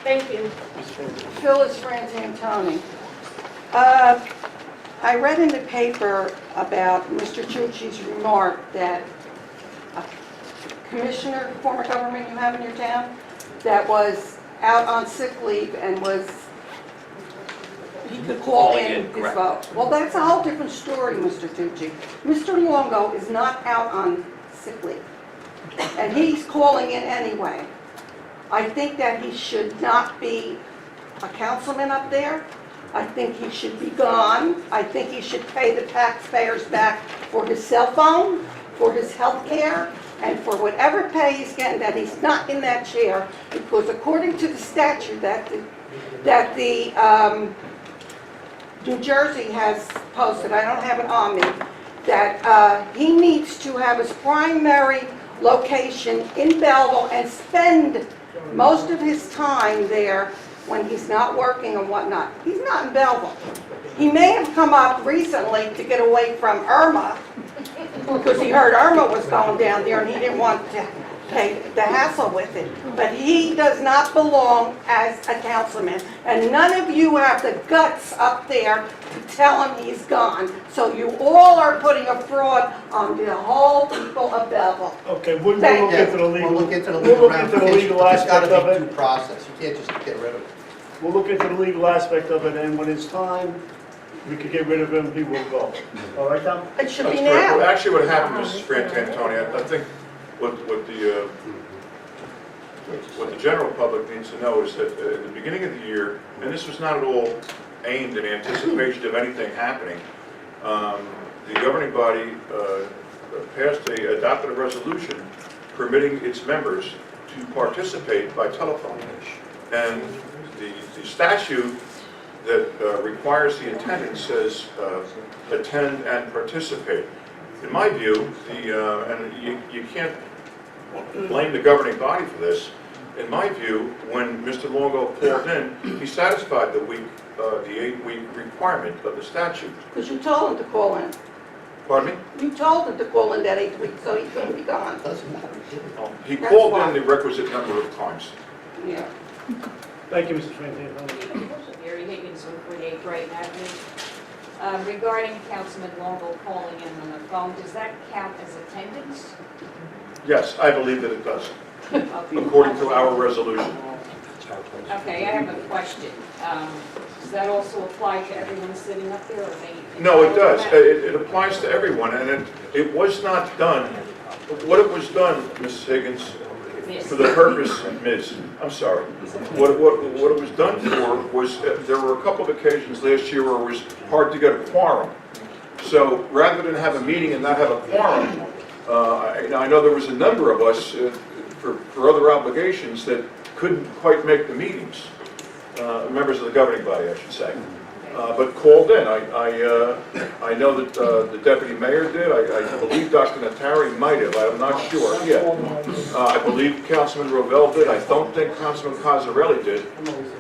Thank you. Phyllis Frantantoni. I read in the paper about Mr. Tucci's remark that a commissioner, former government you have in your town, that was out on sick leave and he could call in his vote. Well, that's a whole different story, Mr. Tucci. Mr. Longo is not out on sick leave, and he's calling in anyway. I think that he should not be a councilman up there. I think he should be gone. I think he should pay the taxpayers back for his cell phone, for his health care, and for whatever pay he's getting, that he's not in that chair, because according to the statute that the New Jersey has posted, I don't have it on me, that he needs to have his primary location in Belleville and spend most of his time there when he's not working and whatnot. He's not in Belleville. He may have come up recently to get away from Irma, because he heard Irma was going down there and he didn't want to take the hassle with it. But he does not belong as a councilman. And none of you have the guts up there to tell him he's gone. So you all are putting a fraud on the whole people of Belleville. Okay, we'll look Thank you. into the legal. We'll look into the we'll legal look into the ramifications, legal but there's aspect of gotta be it. due process. You can't just get rid of it. We'll look into the legal aspect of it, and when it's time, we could get rid of him, he will go. All right, Tom? It should That's be correct. Well, now. actually, what happened, Mrs. Frantantoni, I think what the general public needs to know is that at the beginning of the year, and this was not at all aimed in anticipation of anything happening, the governing body adopted a resolution permitting its members to participate by telephone. And the statute that requires the attendance says attend and participate. In my view, and you can't blame the governing body for this. In my view, when Mr. Longo called in, he satisfied the 8-week requirement of the statute. Because you told him to call in. Pardon me? You told him to call in that 8 weeks, so he couldn't be gone. Doesn't matter. He That's called why. in the requisite number of times. Yeah. Thank you, Mrs. Frantantoni. Mary Higgins, 148 Brighton Avenue. Regarding Councilman Longo calling in on the phone, does that count as attendance? Yes, I believe that it does, according to our resolution. Okay, I have a question. Does that also apply to everyone sitting up there, or they? No, it does. It applies to everyone, and it was not done. What it was done, Mrs. Higgins, for the purpose, Ms., I'm sorry. What it was done for was, there were a couple of occasions last year where it was hard to get a quorum. So rather than have a meeting and not have a quorum, I know there was a number of us for other obligations that couldn't quite make the meetings. Members of the governing body, I should say. But called in. I know that the deputy mayor did. I believe Dr. Natari might have. I'm not sure. Yeah. I believe Councilman Rovell did. I don't think Councilman Cosarelli did.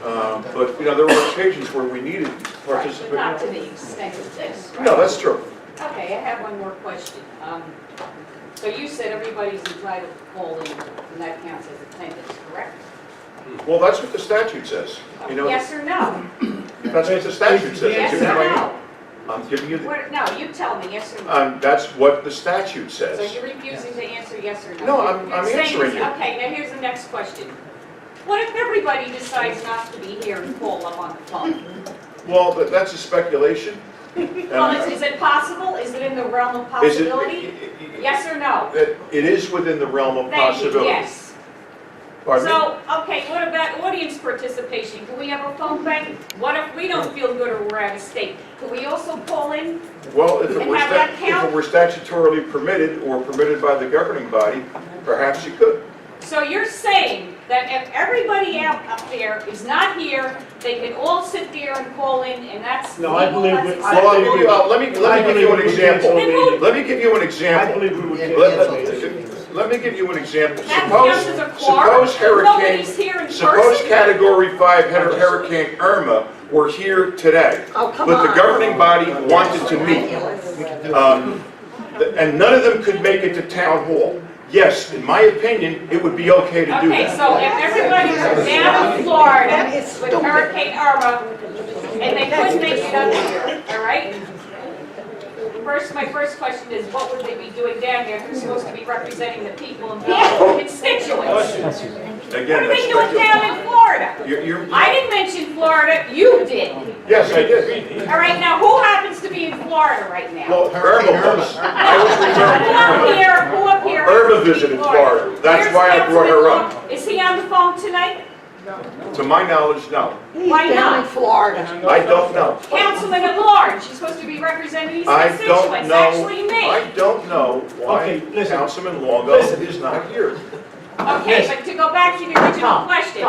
But there were occasions where we needed participation. But not to the extent of this, right? No, that's true. Okay, I have one more question. So you said everybody's entitled to call in, and that counts as attendance, correct? Well, that's what the statute says. Yes or no? That's what the statute says. Yes or no? I'm giving you. No, you tell me, yes or no? That's what the statute says. So you're refusing to answer yes or no? No, I'm You're saying answering you. Okay, now here's the next question. What if everybody decides not to be here and call up on the phone? Well, that's a speculation. Well, is it possible? Is it in the realm of possibility? Yes or no? It is within the realm of Thank you, possibility. yes. Pardon me? So, okay, what about audience participation? Can we have a phone bank? What if we don't feel good or we're out of state? Can we also call in? Well, if it And have that count? were statutorily permitted or permitted by the governing body, perhaps you could. So you're saying that if everybody out up there is not here, they can all sit there and call in, and that's No, I legal, believe that's we- acceptable? Well, let me give you an example. Then Let me give you an I example. believe we would Yeah, cancel Let me give you an example. That counts as a quorum? Nobody's here in Suppose person? Category 5 Hurricane Irma were here today, Oh, come but the on. governing body wanted to meet. And none of them could make it to town hall. Yes, in my opinion, it would be okay to do Okay, that. so if everybody was down in Florida That is with stupid. Hurricane Irma, and they couldn't make it up here, all right? My first question is, what would they be doing down here? They're supposed to be representing the people and the constituents. Again, What are that's they doing down in Florida? You're, I didn't mention Florida, you did. yes, I did. All right, now who happens to be in Florida right now? Well, Irma was, I was referring Who up here? Irma visited Florida. That's Where's why I brought her Councilman up. Long? Is he on the phone tonight? To my knowledge, no. He's Why down not? in Florida. I don't know. Councilman at large, he's supposed to be representing his I constituents, don't know. actually me. I don't know why Okay, listen. Councilman Longo Listen. is not here. Okay, but to go back to the original question,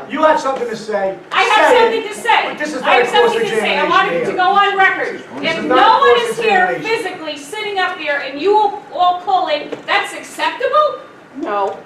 You have something to say. I have Say it. something to say. But this is I not have a something to say. I wanted to go on record. This If is no not one is here cross-examination. physically sitting up there and you all call in, that's acceptable? No.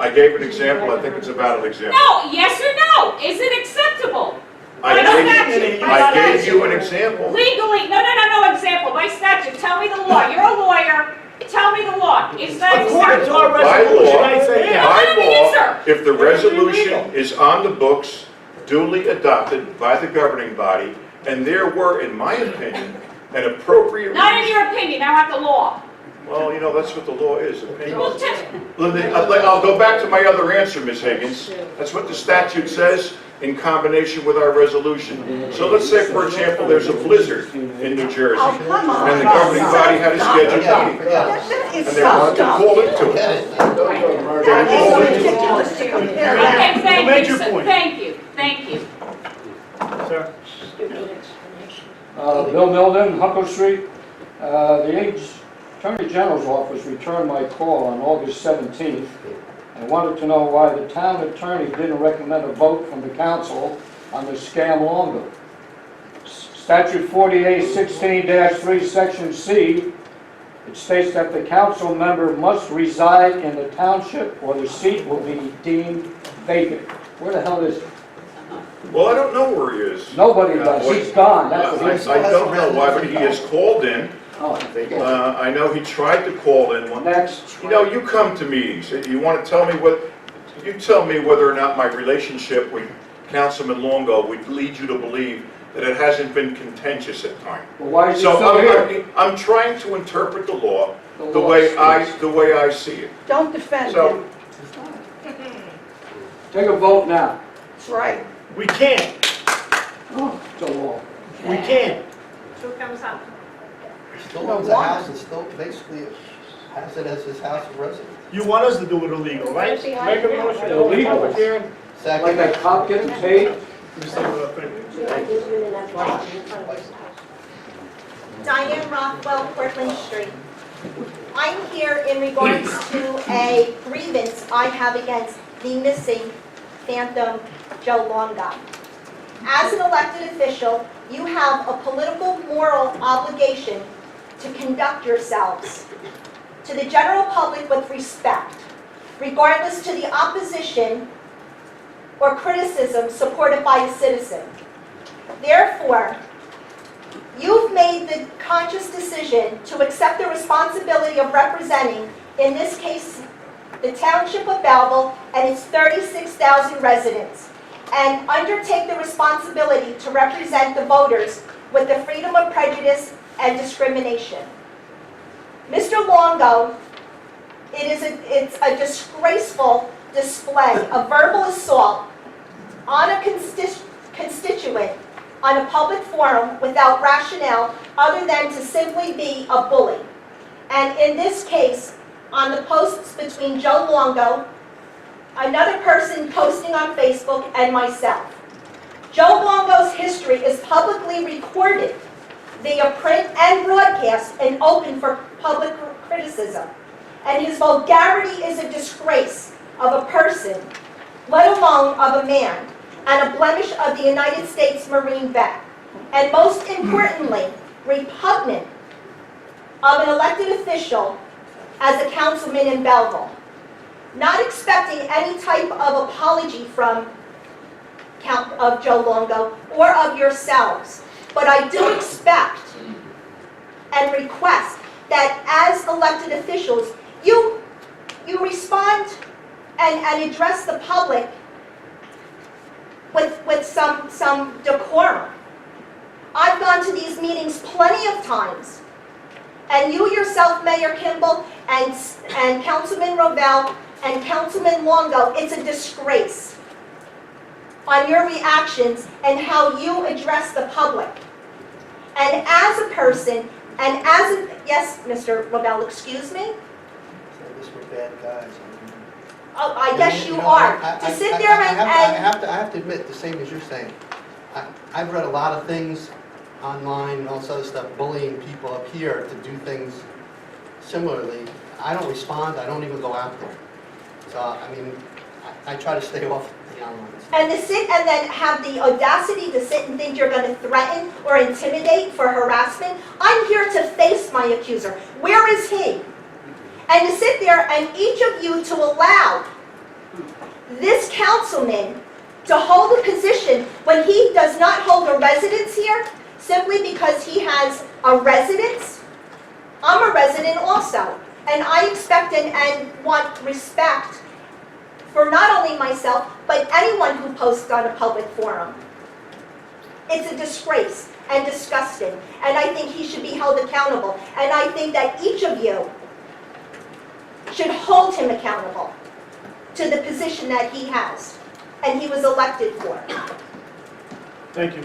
I gave an example. I think it's a valid example. No, yes or no? Is it acceptable? I By gave- statute, I by gave you an statute. example. Legally, no example, by statute, tell me the law. You're a lawyer, tell me the law. Is that According to acceptable? our By resolution, law, I say Yeah. yes. by Let me law, answer. if the resolution is on the books, duly adopted by the governing body, and there were, in my opinion, an appropriate Not in reason. your opinion, I want the law. Well, you know, that's what the law is, opinion. Well, I'll go back to my other answer, Ms. Higgins. That's what the statute says in combination with our resolution. So let's say, for example, there's a blizzard in New Jersey, Oh, come on. and the governing body had a scheduled meeting, That is and they so wanted to dumb. call into it. Get it? That is ridiculous to compare that. Okay, You thank made you, your sir. point. Thank you. Sir. Bill Milden, Hunter Street. The Attorney General's office returned my call on August 17th and wanted to know why the town attorney didn't recommend a vote from the council on the scam Longo. Statute 48-16-3, Section C, it states that the council member must reside in the township or the seat will be deemed vacant. Where the hell is he? Well, I don't know where he is. Nobody does. He's gone. That's what I he's. don't know why, but he has called in. Oh, I know he tried to call in one. next. You know, you come to meetings, you want to tell me you tell me whether or not my relationship with Councilman Longo would lead you to believe that it hasn't been contentious at times. Well, why is he So still here? I'm trying to interpret the law The the law way states. I see it. Don't defend So- him. Take a vote now. That's right. We can't. Oh, it's a law. We can't. Still owns a house and still basically has it as his house of residence. You want us to do it illegal, right? Make a motion. Illegal. Like Second. a cop getting paid? Diane Rockwell, Portland Street. I'm here in regards to a grievance I have against the missing Phantom Joe Longo. As an elected official, you have a political moral obligation to conduct yourselves to the general public with respect, regardless to the opposition or criticism supported by a citizen. Therefore, you've made the conscious decision to accept the responsibility of representing, in this case, the Township of Belleville and its 36,000 residents, and undertake the responsibility to represent the voters with the freedom of prejudice and discrimination. Mr. Longo, it's a disgraceful display of verbal assault on a constituent on a public forum without rationale other than to simply be a bully. And in this case, on the posts between Joe Longo, another person posting on Facebook, and myself. Joe Longo's history is publicly recorded via print and broadcast and open for public criticism. And his vulgarity is a disgrace of a person, let alone of a man, and a blemish of the United States Marine vet. And most importantly, repugnant of an elected official as a councilman in Belleville. Not expecting any type of apology from Joe Longo or of yourselves, but I do expect and request that as elected officials, you respond and address the public some decorum. I've gone to these meetings plenty of times. And you yourself, Mayor Kimball, and Councilman Rovell, and Councilman Longo, it's a disgrace on your reactions and how you address the public. And as a person, and as a, yes, Mr. Rovell, excuse me? So this were bad guys. Oh, I guess you know, are. I- To I- sit I- there I and, have to admit, the same as you're saying. I've read a lot of things online and all this other stuff, bullying people up here to do things similarly. I don't respond, I don't even go out there. So, I mean, I try to stay off the online stuff. and to sit and then have the audacity to sit and think you're going to threaten or intimidate for harassment. I'm here to face my accuser. Where is he? And to sit there and each of you to allow this councilman to hold a position when he does not hold a residence here simply because he has a residence. I'm a resident also, and I expect and want respect for not only myself, but anyone who posts on a public forum. It's a disgrace and disgusting, and I think he should be held accountable. And I think that each of you should hold him accountable to the position that he has and he was elected for. Thank you.